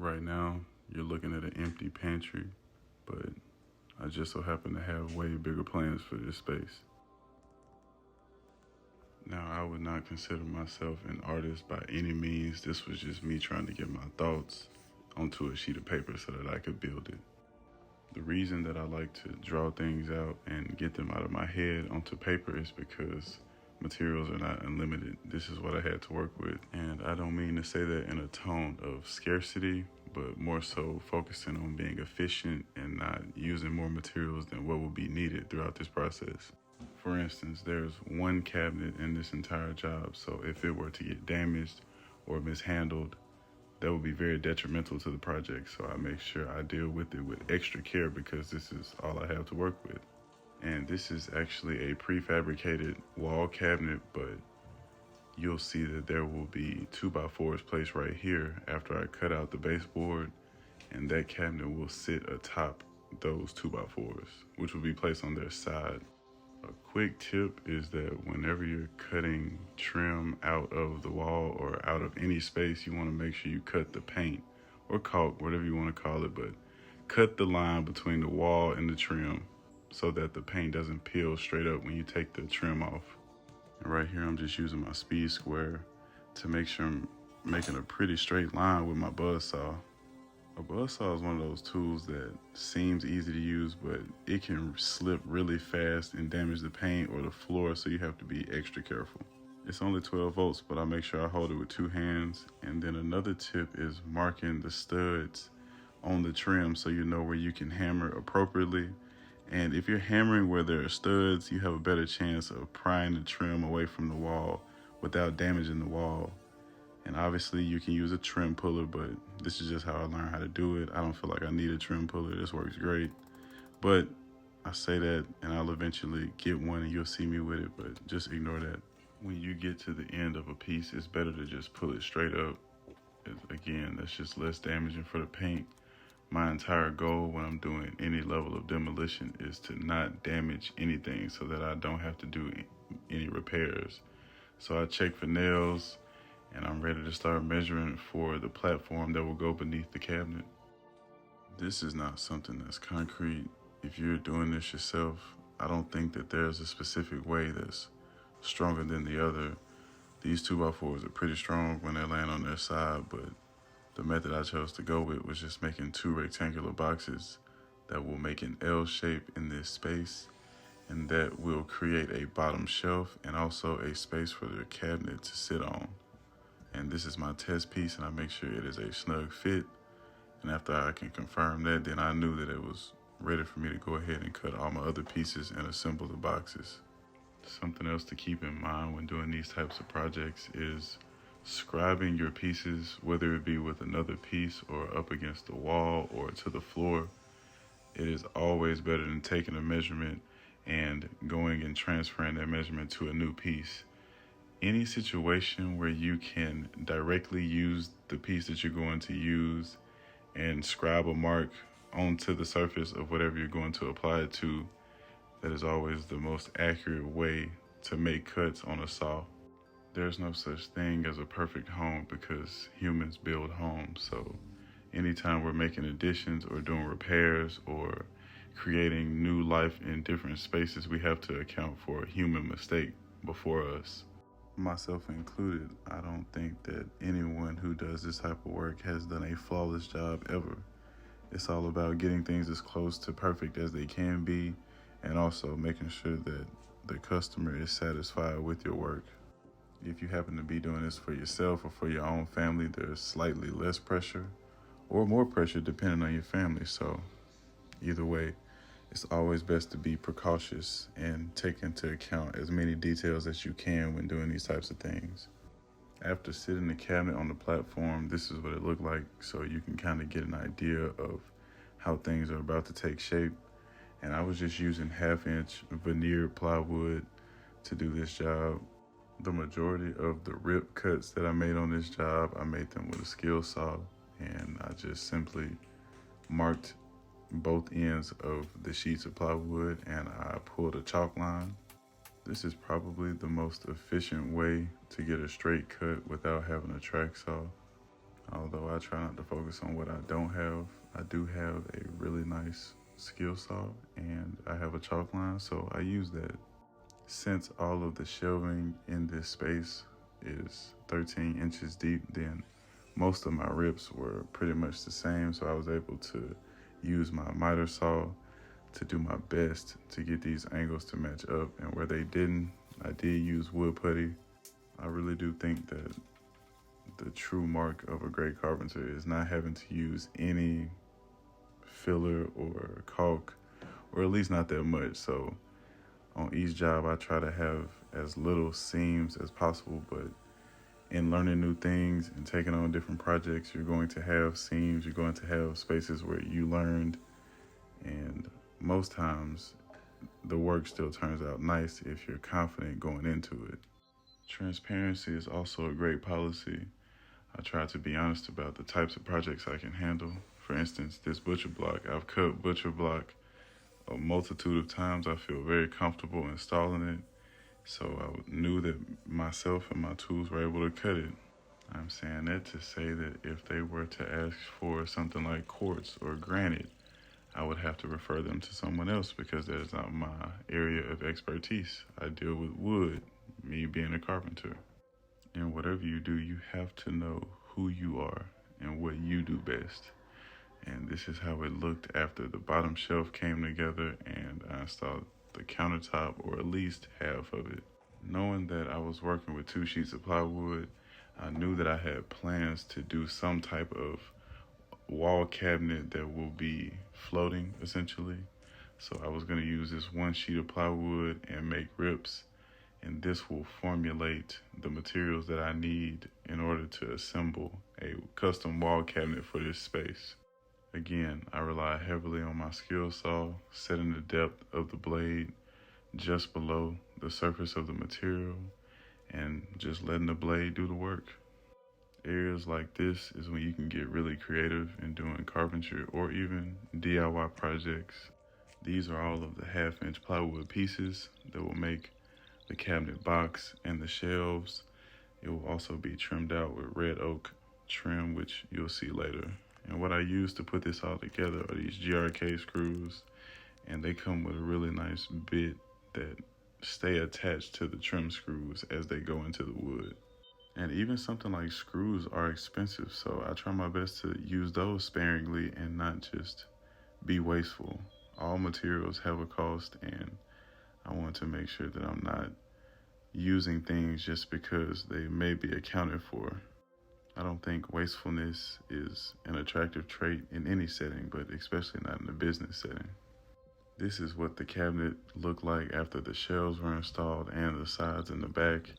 Right now, you're looking at an empty pantry, but I just so happen to have way bigger plans for this space. Now, I would not consider myself an artist by any means. This was just me trying to get my thoughts onto a sheet of paper so that I could build it. The reason that I like to draw things out and get them out of my head onto paper is because materials are not unlimited. This is what I had to work with. And I don't mean to say that in a tone of scarcity, but more so focusing on being efficient and not using more materials than what will be needed throughout this process. For instance, there's one cabinet in this entire job, so if it were to get damaged or mishandled, that would be very detrimental to the project. So I make sure I deal with it with extra care because this is all I have to work with. And this is actually a prefabricated wall cabinet, but you'll see that there will be 2x4s placed right here after I cut out the baseboard, and that cabinet will sit atop those 2x4s, which will be placed on their side. A quick tip is that whenever you're cutting trim out of the wall or out of any space, you want to make sure you cut the paint or caulk, whatever you want to call it, but cut the line between the wall and the trim so that the paint doesn't peel straight up when you take the trim off. And right here, I'm just using my speed square to make sure I'm making a pretty straight line with my buzz saw. A buzzsaw is one of those tools that seems easy to use, but it can slip really fast and damage the paint or the floor, so you have to be extra careful. It's only 12 volts, but I make sure I hold it with 2 hands. And then another tip is marking the studs on the trim so you know where you can hammer appropriately. And if you're hammering where there are studs, you have a better chance of prying the trim away from the wall without damaging the wall. And obviously you can use a trim puller, but this is just how I learned how to do it. I don't feel like I need a trim puller. This works great. But I say that and I'll eventually get one and you'll see me with it, but just ignore that. When you get to the end of a piece, it's better to just pull it straight up. Again, that's just less damaging for the paint. My entire goal when I'm doing any level of demolition is to not damage anything so that I don't have to do any repairs. So I check for nails, and I'm ready to start measuring for the platform that will go beneath the cabinet. This is not something that's concrete. If you're doing this yourself, I don't think that there's a specific way that's stronger than the other. These 2x4s are pretty strong when they land on their side, but the method I chose to go with was just making 2 rectangular boxes that will make an L shape in this space, and that will create a bottom shelf and also a space for the cabinet to sit on. And this is my test piece, and I make sure it is a snug fit. And after I can confirm that, then I knew that it was ready for me to go ahead and cut all my other pieces and assemble the boxes. Something else to keep in mind when doing these types of projects is scribing your pieces, whether it be with another piece or up against the wall or to the floor. It is always better than taking a measurement and going and transferring that measurement to a new piece. Any situation where you can directly use the piece that you're going to use and scribe a mark onto the surface of whatever you're going to apply it to, that is always the most accurate way to make cuts on a saw. There's no such thing as a perfect home because humans build homes. So anytime we're making additions or doing repairs or creating new life in different spaces, we have to account for a human mistake before us. Myself included, I don't think that anyone who does this type of work has done a flawless job ever. It's all about getting things as close to perfect as they can be, and also making sure that the customer is satisfied with your work. If you happen to be doing this for yourself or for your own family, there's slightly less pressure or more pressure depending on your family. So either way, it's always best to be precautious and take into account as many details as you can when doing these types of things. After sitting the cabinet on the platform, this is what it looked like, so you can kind of get an idea of how things are about to take shape. And I was just using 1/2-inch veneered plywood to do this job. The majority of the rip cuts that I made on this job, I made them with a skill saw, and I just simply marked both ends of the sheets of plywood and I pulled a chalk line. This is probably the most efficient way to get a straight cut without having a track saw. Although I try not to focus on what I don't have, I do have a really nice skill saw and I have a chalk line, so I use that. Since all of the shelving in this space is 13 inches deep, then most of my rips were pretty much the same, so I was able to use my miter saw to do my best to get these angles to match up, and where they didn't, I did use wood putty. I really do think that the true mark of a great carpenter is not having to use any filler or caulk, or at least not that much. So on each job, I try to have as little seams as possible, but in learning new things and taking on different projects, you're going to have seams, you're going to have spaces where you learned, and most times the work still turns out nice if you're confident going into it. Transparency is also a great policy. I try to be honest about the types of projects I can handle. For instance, this butcher block, I've cut butcher block a multitude of times. I feel very comfortable installing it. So I knew that myself and my tools were able to cut it. I'm saying that to say that if they were to ask for something like quartz or granite, I would have to refer them to someone else because that is not my area of expertise. I deal with wood, me being a carpenter. And whatever you do, you have to know who you are and what you do best. And this is how it looked after the bottom shelf came together and I installed the countertop, or at least half of it. Knowing that I was working with 2 sheets of plywood, I knew that I had plans to do some type of wall cabinet that will be floating, essentially. So I was going to use this 1 sheet of plywood and make rips, and this will formulate the materials that I need in order to assemble a custom wall cabinet for this space. Again, I rely heavily on my skill saw, setting the depth of the blade just below the surface of the material and just letting the blade do the work. Areas like this is when you can get really creative in doing carpentry or even DIY projects. These are all of the 1/2-inch plywood pieces that will make the cabinet box and the shelves. It will also be trimmed out with red oak trim, which you'll see later. And what I use to put this all together are these GRK screws, and they come with a really nice bit that stay attached to the trim screws as they go into the wood. And even something like screws are expensive, so I try my best to use those sparingly and not just be wasteful. All materials have a cost, and I want to make sure that I'm not using things just because they may be accounted for. I don't think wastefulness is an attractive trait in any setting, but especially not in a business setting. This is what the cabinet looked like after the shelves were installed and the sides and the back.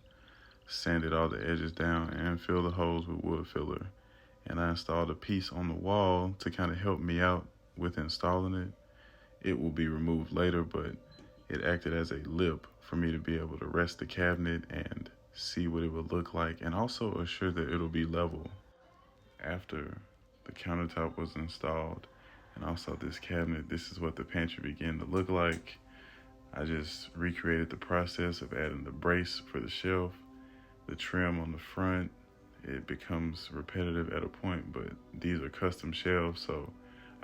Sanded all the edges down and filled the holes with wood filler. And I installed a piece on the wall to kind of help me out with installing it. It will be removed later, but it acted as a lip for me to be able to rest the cabinet and see what it would look like, and also assure that it'll be level. After the countertop was installed and also this cabinet, this is what the pantry began to look like. I just recreated the process of adding the brace for the shelf, the trim on the front. It becomes repetitive at a point, but these are custom shelves, so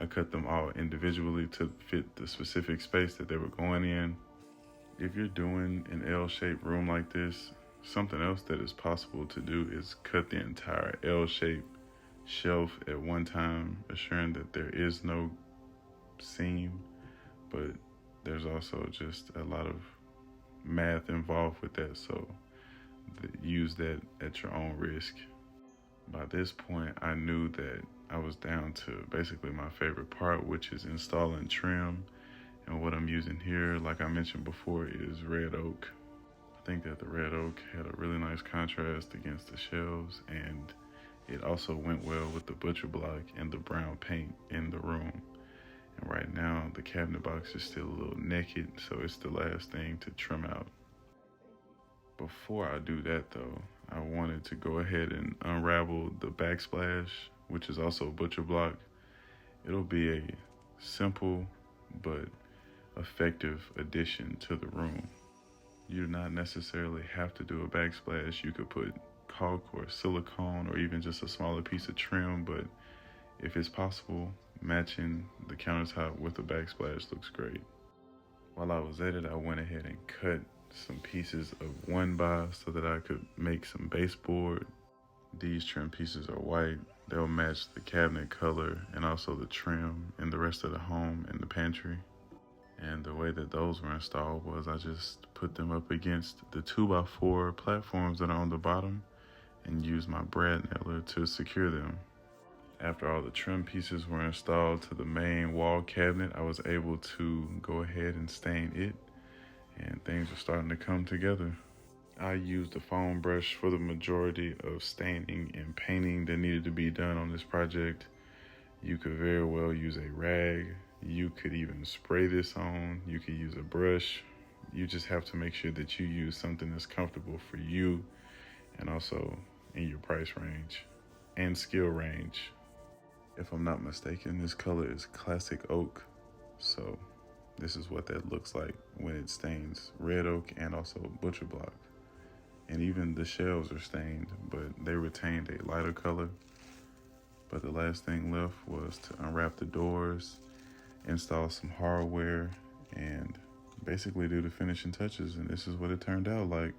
I cut them all individually to fit the specific space that they were going in. If you're doing an L-shaped room like this, something else that is possible to do is cut the entire L-shaped shelf at one time, assuring that there is no seam, but there's also just a lot of math involved with that, so use that at your own risk. By this point, I knew that I was down to basically my favorite part, which is installing trim. And what I'm using here, like I mentioned before, is red oak. I think that the red oak had a really nice contrast against the shelves, and it also went well with the butcher block and the brown paint in the room. And right now, the cabinet box is still a little naked, so it's the last thing to trim out. Before I do that though, I wanted to go ahead and unravel the backsplash, which is also butcher block. It'll be a simple but effective addition to the room. You do not necessarily have to do a backsplash. You could put caulk or silicone or even just a smaller piece of trim, but if it's possible, matching the countertop with a backsplash looks great. While I was at it, I went ahead and cut some pieces of 1x so that I could make some baseboard. These trim pieces are white. They'll match the cabinet color and also the trim and the rest of the home and the pantry. And the way that those were installed was I just put them up against the 2x4 platforms that are on the bottom and used my brad nailer to secure them. After all the trim pieces were installed to the main wall cabinet, I was able to go ahead and stain it, and things are starting to come together. I used a foam brush for the majority of staining and painting that needed to be done on this project. You could very well use a rag. You could even spray this on. You could use a brush. You just have to make sure that you use something that's comfortable for you and also in your price range and skill range. If I'm not mistaken, this color is classic oak. So this is what that looks like when it stains red oak and also butcher block. And even the shelves are stained, but they retained a lighter color. But the last thing left was to unwrap the doors, install some hardware, and basically do the finishing touches. And this is what it turned out like.